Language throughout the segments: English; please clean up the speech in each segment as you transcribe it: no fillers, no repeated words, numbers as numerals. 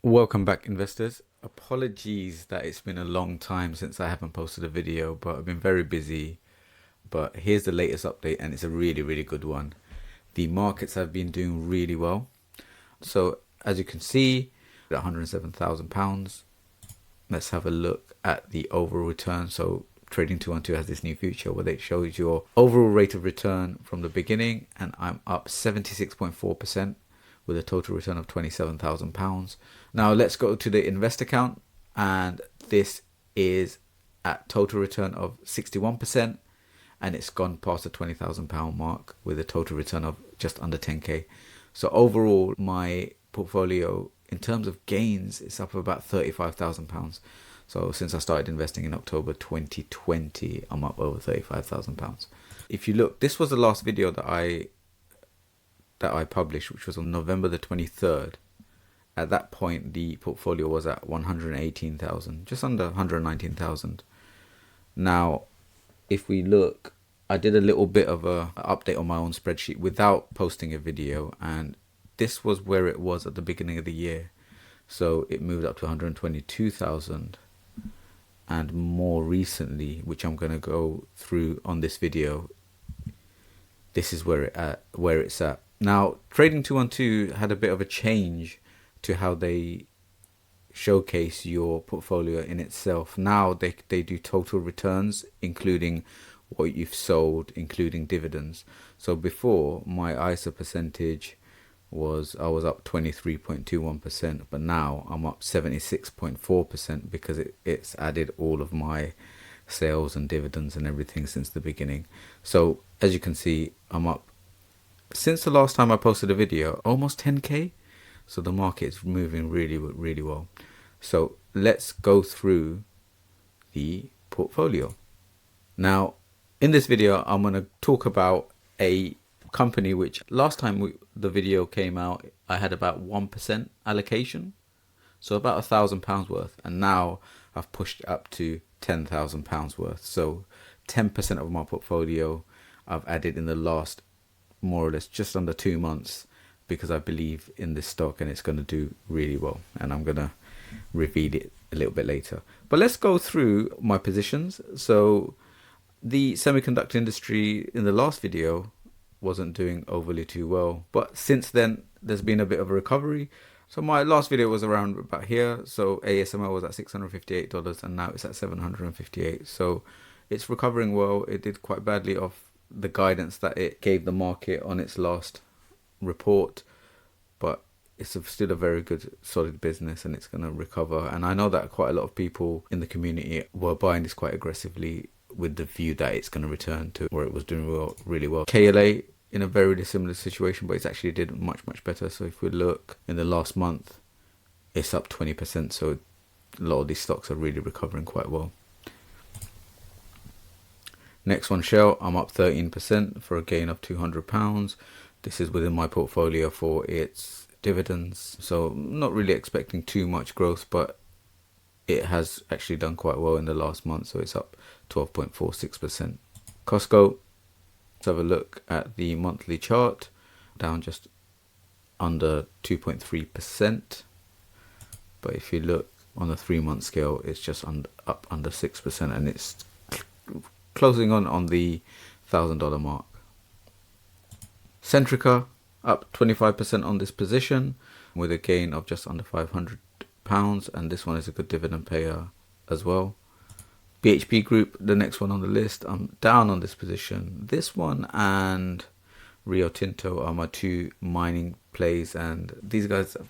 Welcome back, investors. Apologies that it's been a long time since I haven't posted a video, but I've been very busy. But here's the latest update, and it's a really, really good one. The markets have been doing really well. So, as you can see, at £107,000. Let's have a look at the overall return. So, Trading 212 has this new feature where it shows your overall rate of return from the beginning, and I'm up 76.4% with a total return of £27,000. Now let's go to the invest account, and this is at total return of 61%, and it's gone past the £20,000 mark with a total return of just under 10k. So overall, my portfolio in terms of gains is up about £35,000. So since I started investing in October 2020, I'm up over £35,000. If you look, this was the last video that I published, which was on November the 23rd. At that point, the portfolio was at 118,000, just under 119,000. Now, if we look, I did a little bit of a update on my own spreadsheet without posting a video, and this was where it was at the beginning of the year. So it moved up to 122,000, and more recently, which I'm going to go through on this video, this is where it's at. Now, Trading 212 had a bit of a change to how they showcase your portfolio in itself. Now they do total returns, including what you've sold, including dividends. So before, my ISA percentage was, I was up 23.21%, but now I'm up 76.4% because it's added all of my sales and dividends and everything since the beginning. So as you can see, I'm up since the last time I posted a video, almost 10k. So the market is moving really, really well. So let's go through the portfolio. Now, in this video, I'm going to talk about a company which last time the video came out, I had about 1% allocation. So about £1,000 worth. And now I've pushed it up to £10,000 worth. So 10% of my portfolio I've added in the last more or less just under 2 months, because I believe in this stock and it's going to do really well, and I'm going to reveal it a little bit later. But let's go through my positions. So the semiconductor industry in the last video wasn't doing overly too well, but since then there's been a bit of a recovery. So my last video was around about here. So ASML was at $658 and now it's at $758. So it's recovering well. It did quite badly off the guidance that it gave the market on its last report, but it's still a very good solid business and it's going to recover. And I know that quite a lot of people in the community were buying this quite aggressively with the view that it's going to return to where it was doing well, really well. KLA in a very similar situation, but it's actually did much better. So if we look in the last month, it's up 20%. So a lot of these stocks are really recovering quite well. Next one, Shell, I'm up 13% for a gain of £200. This is within my portfolio for its dividends. So not really expecting too much growth, but it has actually done quite well in the last month. So it's up 12.46%. Costco, let's have a look at the monthly chart, down just under 2.3%. But if you look on the 3-month scale, it's just up under 6%, and it's closing on the $1,000 mark. Centrica up 25% on this position with a gain of just under £500, and this one is a good dividend payer as well. BHP Group, the next one on the list, I'm down on this position. This one and Rio Tinto are my two mining plays, and these guys have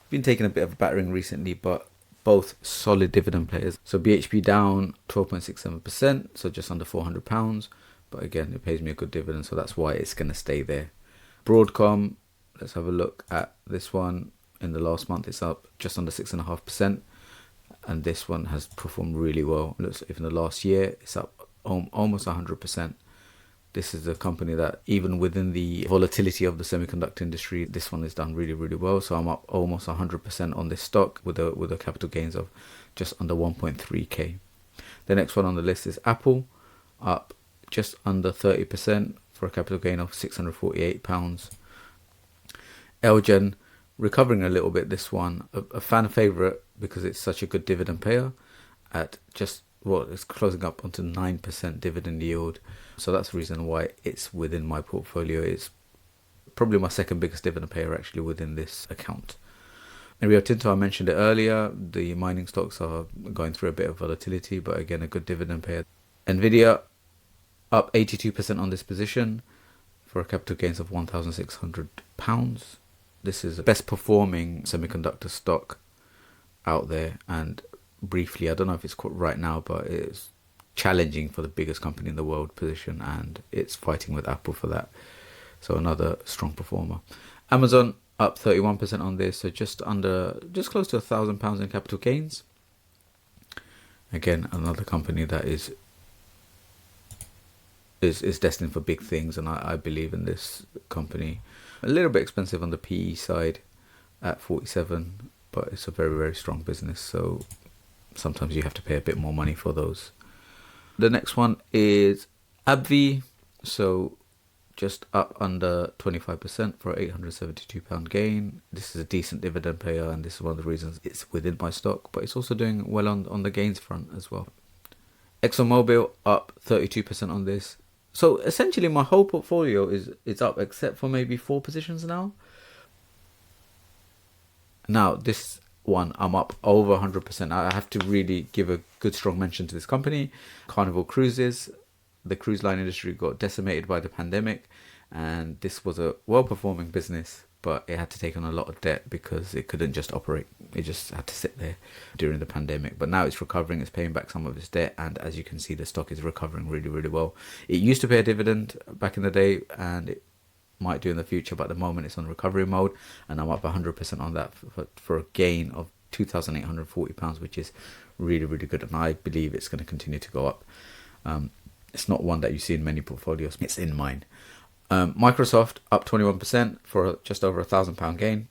been taking a bit of a battering recently, but both solid dividend players. So BHP down 12.67%, so just under £400. But again, it pays me a good dividend, so that's why it's going to stay there. Broadcom, let's have a look at this one. In the last month, it's up just under 6.5%. And this one has performed really well. Looks like in the last year, it's up almost 100%. This is a company that even within the volatility of the semiconductor industry, this one has done really well. So I'm up almost 100% on this stock with a capital gains of just under 1.3k. The next one on the list is Apple, up just under 30% for a capital gain of £648. Elgen, recovering a little bit, this one. A fan favorite because it's such a good dividend payer at just, well, it's closing up onto 9% dividend yield. So that's the reason why it's within my portfolio. It's probably my second biggest dividend payer actually within this account. And Rio Tinto, I mentioned it earlier, the mining stocks are going through a bit of volatility, but again, a good dividend payer. Nvidia up 82% on this position for a capital gains of £1,600. This is the best performing semiconductor stock out there, and briefly, I don't know if it's caught right now, but it's challenging for the biggest company in the world position, and it's fighting with Apple for that. So another strong performer. Amazon up 31% on this, so just close to £1,000 in capital gains. Again, another company that is destined for big things, and I believe in this company. A little bit expensive on the PE side at 47, but it's a very, very strong business, so sometimes you have to pay a bit more money for those. The next one is AbbVie, so just up under 25% for an £872 gain. This is a decent dividend payer, and this is one of the reasons it's within my stock, but it's also doing well on the gains front as well. ExxonMobil up 32% on this. So essentially my whole portfolio is up except for maybe 4 positions now. Now this one I'm up over 100%. I have to really give a good strong mention to this company, Carnival Cruises. The cruise line industry got decimated by the pandemic, and this was a well-performing business, but it had to take on a lot of debt because it couldn't just operate. It just had to sit there during the pandemic. But now it's recovering, it's paying back some of its debt, and as you can see, the stock is recovering really, really well. It used to pay a dividend back in the day, and it might do in the future, but at the moment it's on recovery mode, and I'm up 100% on that for a gain of £2,840, which is really, really good, and I believe it's going to continue to go up. It's not one that you see in many portfolios. It's in mine. Microsoft up 21% for just over £1,000 gain.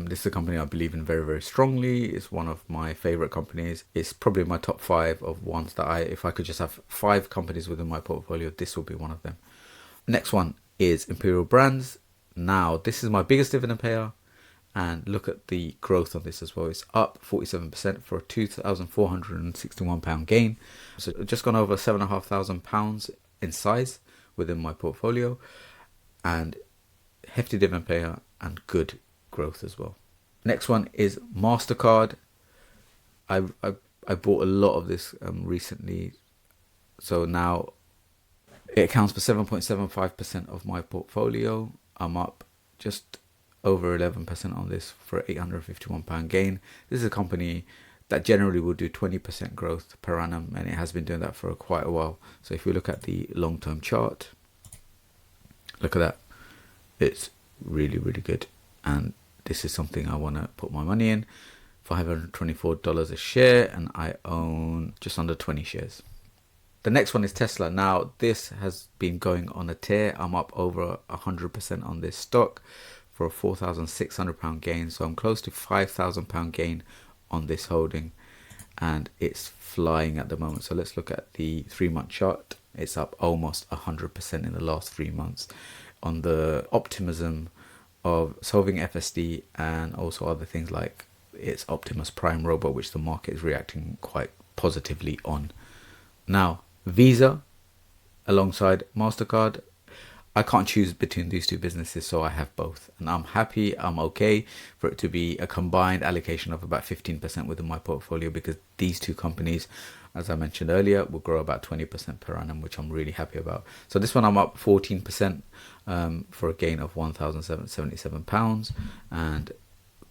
This is a company I believe in very, very strongly. It's one of my favorite companies. It's probably my top 5 of ones that if I could just have 5 companies within my portfolio, this will be one of them. Next one is Imperial Brands. Now, this is my biggest dividend payer. And look at the growth on this as well. It's up 47% for a £2,461 gain. So just gone over £7,500 in size within my portfolio. And hefty dividend payer and good growth as well. Next one is MasterCard. I bought a lot of this recently. So now it accounts for 7.75% of my portfolio. I'm up just over 11% on this for £851 gain. This is a company that generally will do 20% growth per annum, and it has been doing that for quite a while. So if we look at the long-term chart, look at that. It's really, really good, and this is something I want to put my money in. $524 a share, and I own just under 20 shares. The next one is Tesla. Now, this has been going on a tear. I'm up over 100% on this stock for a £4,600 gain. So I'm close to £5,000 gain on this holding, and it's flying at the moment. So let's look at the 3-month chart. It's up almost 100% in the last 3 months on the optimism of solving FSD and also other things like its Optimus Prime robot, which the market is reacting quite positively on. Now, Visa alongside MasterCard, I can't choose between these two businesses, so I have both, and I'm happy, I'm okay for it to be a combined allocation of about 15% within my portfolio, because these two companies, as I mentioned earlier, will grow about 20% per annum, which I'm really happy about. So this one I'm up 14% for a gain of £1,777, and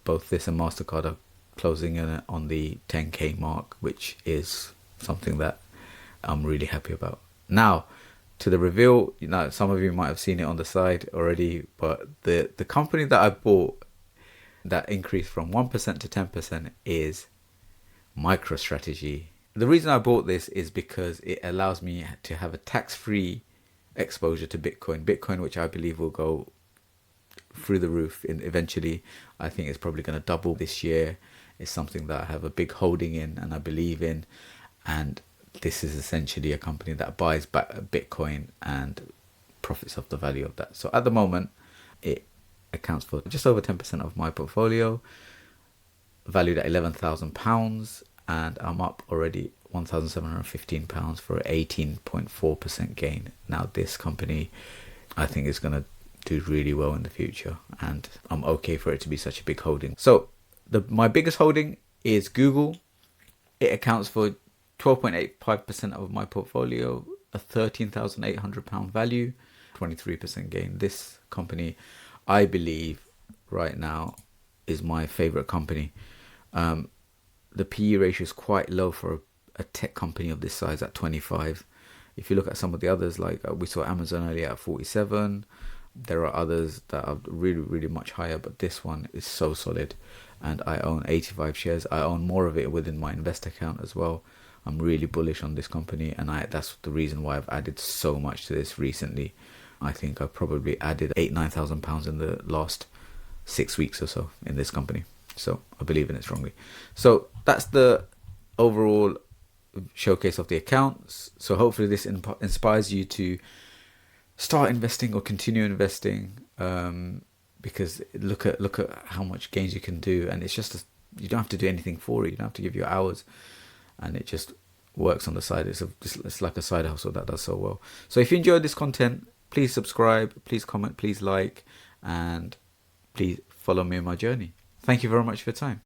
both this and MasterCard are closing in on the 10k mark, which is something that I'm really happy about. Now, to the reveal, some of you might have seen it on the side already, but the company that I bought that increased from 1% to 10% is MicroStrategy. The reason I bought this is because it allows me to have a tax-free exposure to Bitcoin, which I believe will go through the roof eventually. I think it's probably going to double this year. It's something that I have a big holding in and I believe in, and this is essentially a company that buys back Bitcoin and profits off the value of that. So at the moment, it accounts for just over 10% of my portfolio, valued at £11,000, and I'm up already £1,715 for an 18.4% gain. Now this company, I think, is going to do really well in the future, and I'm okay for it to be such a big holding. So my biggest holding is Google. It accounts for 12.85% of my portfolio, a £13,800 value, 23% gain. This company, I believe, right now is my favorite company. The PE ratio is quite low for a tech company of this size at 25. If you look at some of the others, like we saw Amazon earlier at 47, there are others that are really, really much higher, but this one is so solid. And I own 85 shares. I own more of it within my invest account as well. I'm really bullish on this company, and that's the reason why I've added so much to this recently. I think I've probably added £8,000-9,000 in the last 6 weeks or so in this company. So I believe in it strongly. So that's the overall showcase of the accounts. So hopefully this inspires you to start investing or continue investing, because look at how much gains you can do, and it's just you don't have to do anything for it. You don't have to give your hours, and it just works on the side. It's like a side hustle that does so well. So if you enjoyed this content, please subscribe, please comment, please like, and please follow me on my journey. Thank you very much for your time.